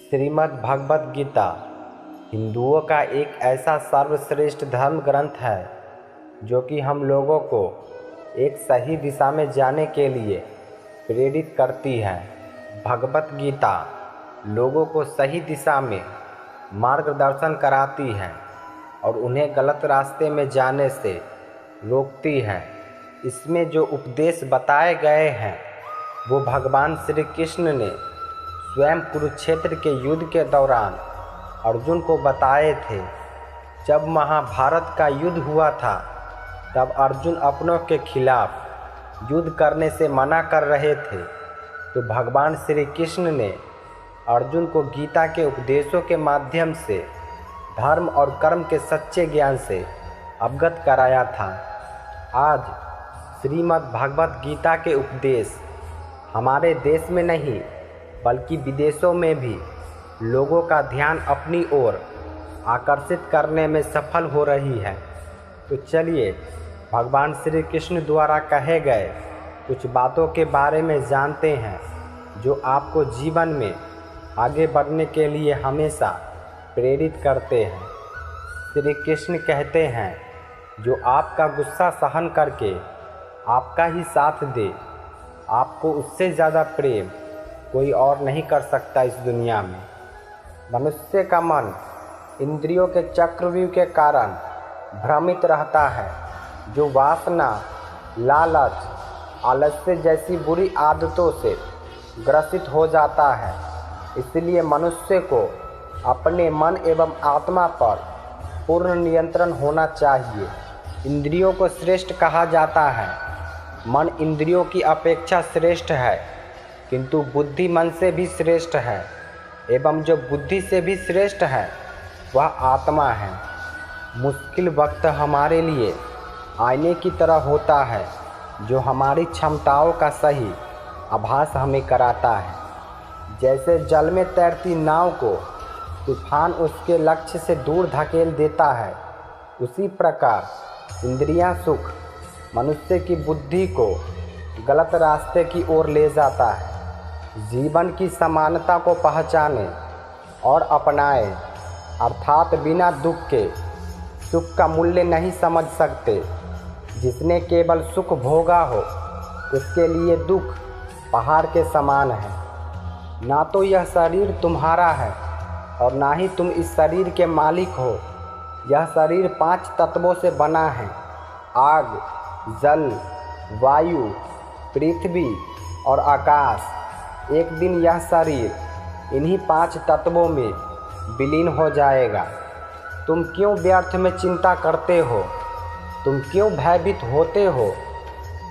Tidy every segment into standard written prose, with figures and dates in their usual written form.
श्रीमद् भगवद गीता हिंदुओं का एक ऐसा सर्वश्रेष्ठ धर्म ग्रंथ है जो कि हम लोगों को एक सही दिशा में जाने के लिए प्रेरित करती है। भगवद गीता लोगों को सही दिशा में मार्गदर्शन कराती है और उन्हें गलत रास्ते में जाने से रोकती है। इसमें जो उपदेश बताए गए हैं वो भगवान श्री कृष्ण ने स्वयं कुरुक्षेत्र के युद्ध के दौरान अर्जुन को बताए थे। जब महाभारत का युद्ध हुआ था तब अर्जुन अपनों के खिलाफ युद्ध करने से मना कर रहे थे, तो भगवान श्री कृष्ण ने अर्जुन को गीता के उपदेशों के माध्यम से धर्म और कर्म के सच्चे ज्ञान से अवगत कराया था। आज श्रीमद् भगवद गीता के उपदेश हमारे देश में नहीं बल्कि विदेशों में भी लोगों का ध्यान अपनी ओर आकर्षित करने में सफल हो रही है। तो चलिए भगवान श्री कृष्ण द्वारा कहे गए कुछ बातों के बारे में जानते हैं जो आपको जीवन में आगे बढ़ने के लिए हमेशा प्रेरित करते हैं। श्री कृष्ण कहते हैं, जो आपका गुस्सा सहन करके आपका ही साथ दे, आपको उससे ज़्यादा प्रेम कोई और नहीं कर सकता इस दुनिया में। मनुष्य का मन इंद्रियों के चक्रव्यूह के कारण भ्रमित रहता है, जो वासना, लालच, आलस्य जैसी बुरी आदतों से ग्रसित हो जाता है। इसलिए मनुष्य को अपने मन एवं आत्मा पर पूर्ण नियंत्रण होना चाहिए। इंद्रियों को श्रेष्ठ कहा जाता है। मन इंद्रियों की अपेक्षा श्रेष्ठ है, किंतु बुद्धि मन से भी श्रेष्ठ है, एवं जो बुद्धि से भी श्रेष्ठ है वह आत्मा है। मुश्किल वक्त हमारे लिए आईने की तरह होता है, जो हमारी क्षमताओं का सही आभास हमें कराता है। जैसे जल में तैरती नाव को तूफान उसके लक्ष्य से दूर धकेल देता है, उसी प्रकार इंद्रियां सुख मनुष्य की बुद्धि को गलत रास्ते की ओर ले जाता है। जीवन की समानता को पहचाने और अपनाएं, अर्थात बिना दुख के सुख का मूल्य नहीं समझ सकते। जिसने केवल सुख भोगा हो उसके लिए दुख पहाड़ के समान है। ना तो यह शरीर तुम्हारा है और ना ही तुम इस शरीर के मालिक हो। यह शरीर 5 तत्वों से बना है: आग, जल, वायु, पृथ्वी और आकाश। एक दिन यह शरीर इन्हीं 5 तत्वों में विलीन हो जाएगा। तुम क्यों व्यर्थ में चिंता करते हो? तुम क्यों भयभीत होते हो?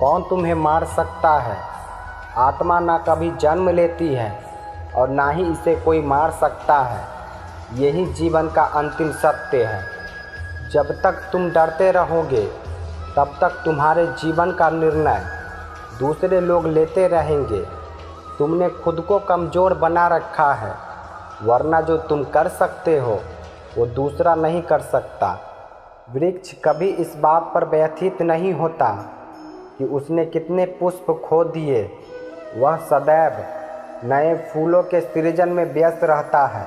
कौन तुम्हें मार सकता है? आत्मा ना कभी जन्म लेती है और ना ही इसे कोई मार सकता है। यही जीवन का अंतिम सत्य है। जब तक तुम डरते रहोगे तब तक तुम्हारे जीवन का निर्णय दूसरे लोग लेते रहेंगे। तुमने खुद को कमज़ोर बना रखा है, वरना जो तुम कर सकते हो वो दूसरा नहीं कर सकता। वृक्ष कभी इस बात पर व्यथित नहीं होता कि उसने कितने पुष्प खो दिए। वह सदैव नए फूलों के सृजन में व्यस्त रहता है।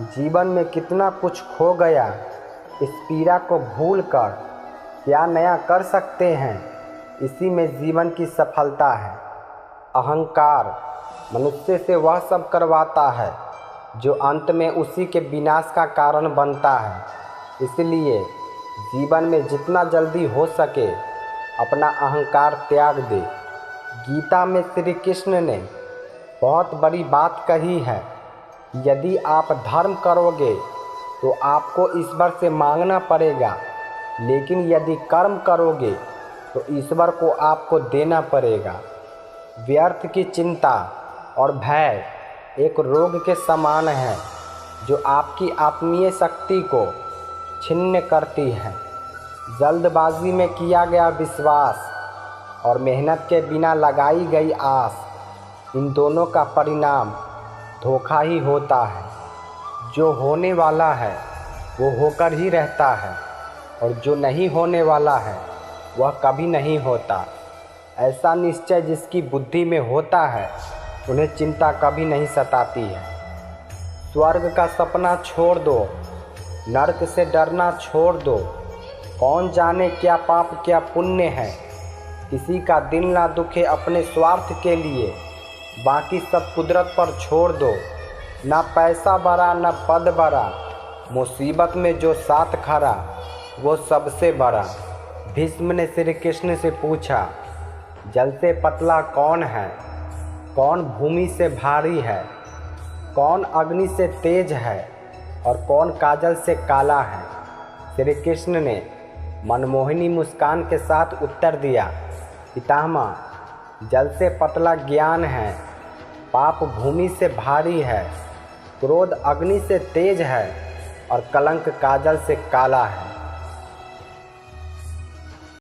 जीवन में कितना कुछ खो गया, इस पीड़ा को भूलकर क्या नया कर सकते हैं, इसी में जीवन की सफलता है। अहंकार मनुष्य से वह सब करवाता है जो अंत में उसी के विनाश का कारण बनता है। इसलिए जीवन में जितना जल्दी हो सके अपना अहंकार त्याग दे। गीता में श्री कृष्ण ने बहुत बड़ी बात कही है, यदि आप धर्म करोगे तो आपको ईश्वर से मांगना पड़ेगा, लेकिन यदि कर्म करोगे तो ईश्वर को आपको देना पड़ेगा। व्यर्थ की चिंता और भय एक रोग के समान है जो आपकी आत्मीय शक्ति को छिन्न करती है। जल्दबाजी में किया गया विश्वास और मेहनत के बिना लगाई गई आस, इन दोनों का परिणाम धोखा ही होता है। जो होने वाला है वो होकर ही रहता है और जो नहीं होने वाला है वह कभी नहीं होता। ऐसा निश्चय जिसकी बुद्धि में होता है उन्हें चिंता कभी नहीं सताती है। स्वर्ग का सपना छोड़ दो, नरक से डरना छोड़ दो। कौन जाने क्या पाप क्या पुण्य है, किसी का दिल ना दुखे अपने स्वार्थ के लिए, बाकी सब कुदरत पर छोड़ दो। ना पैसा बड़ा ना पद बड़ा, मुसीबत में जो साथ खड़ा वो सबसे बड़ा। भीष्म ने श्री कृष्ण से पूछा, जल से पतला कौन है, कौन भूमि से भारी है, कौन अग्नि से तेज है और कौन काजल से काला है। श्री कृष्ण ने मनमोहिनी मुस्कान के साथ उत्तर दिया, पितामह, जल से पतला ज्ञान है, पाप भूमि से भारी है, क्रोध अग्नि से तेज है और कलंक काजल से काला है।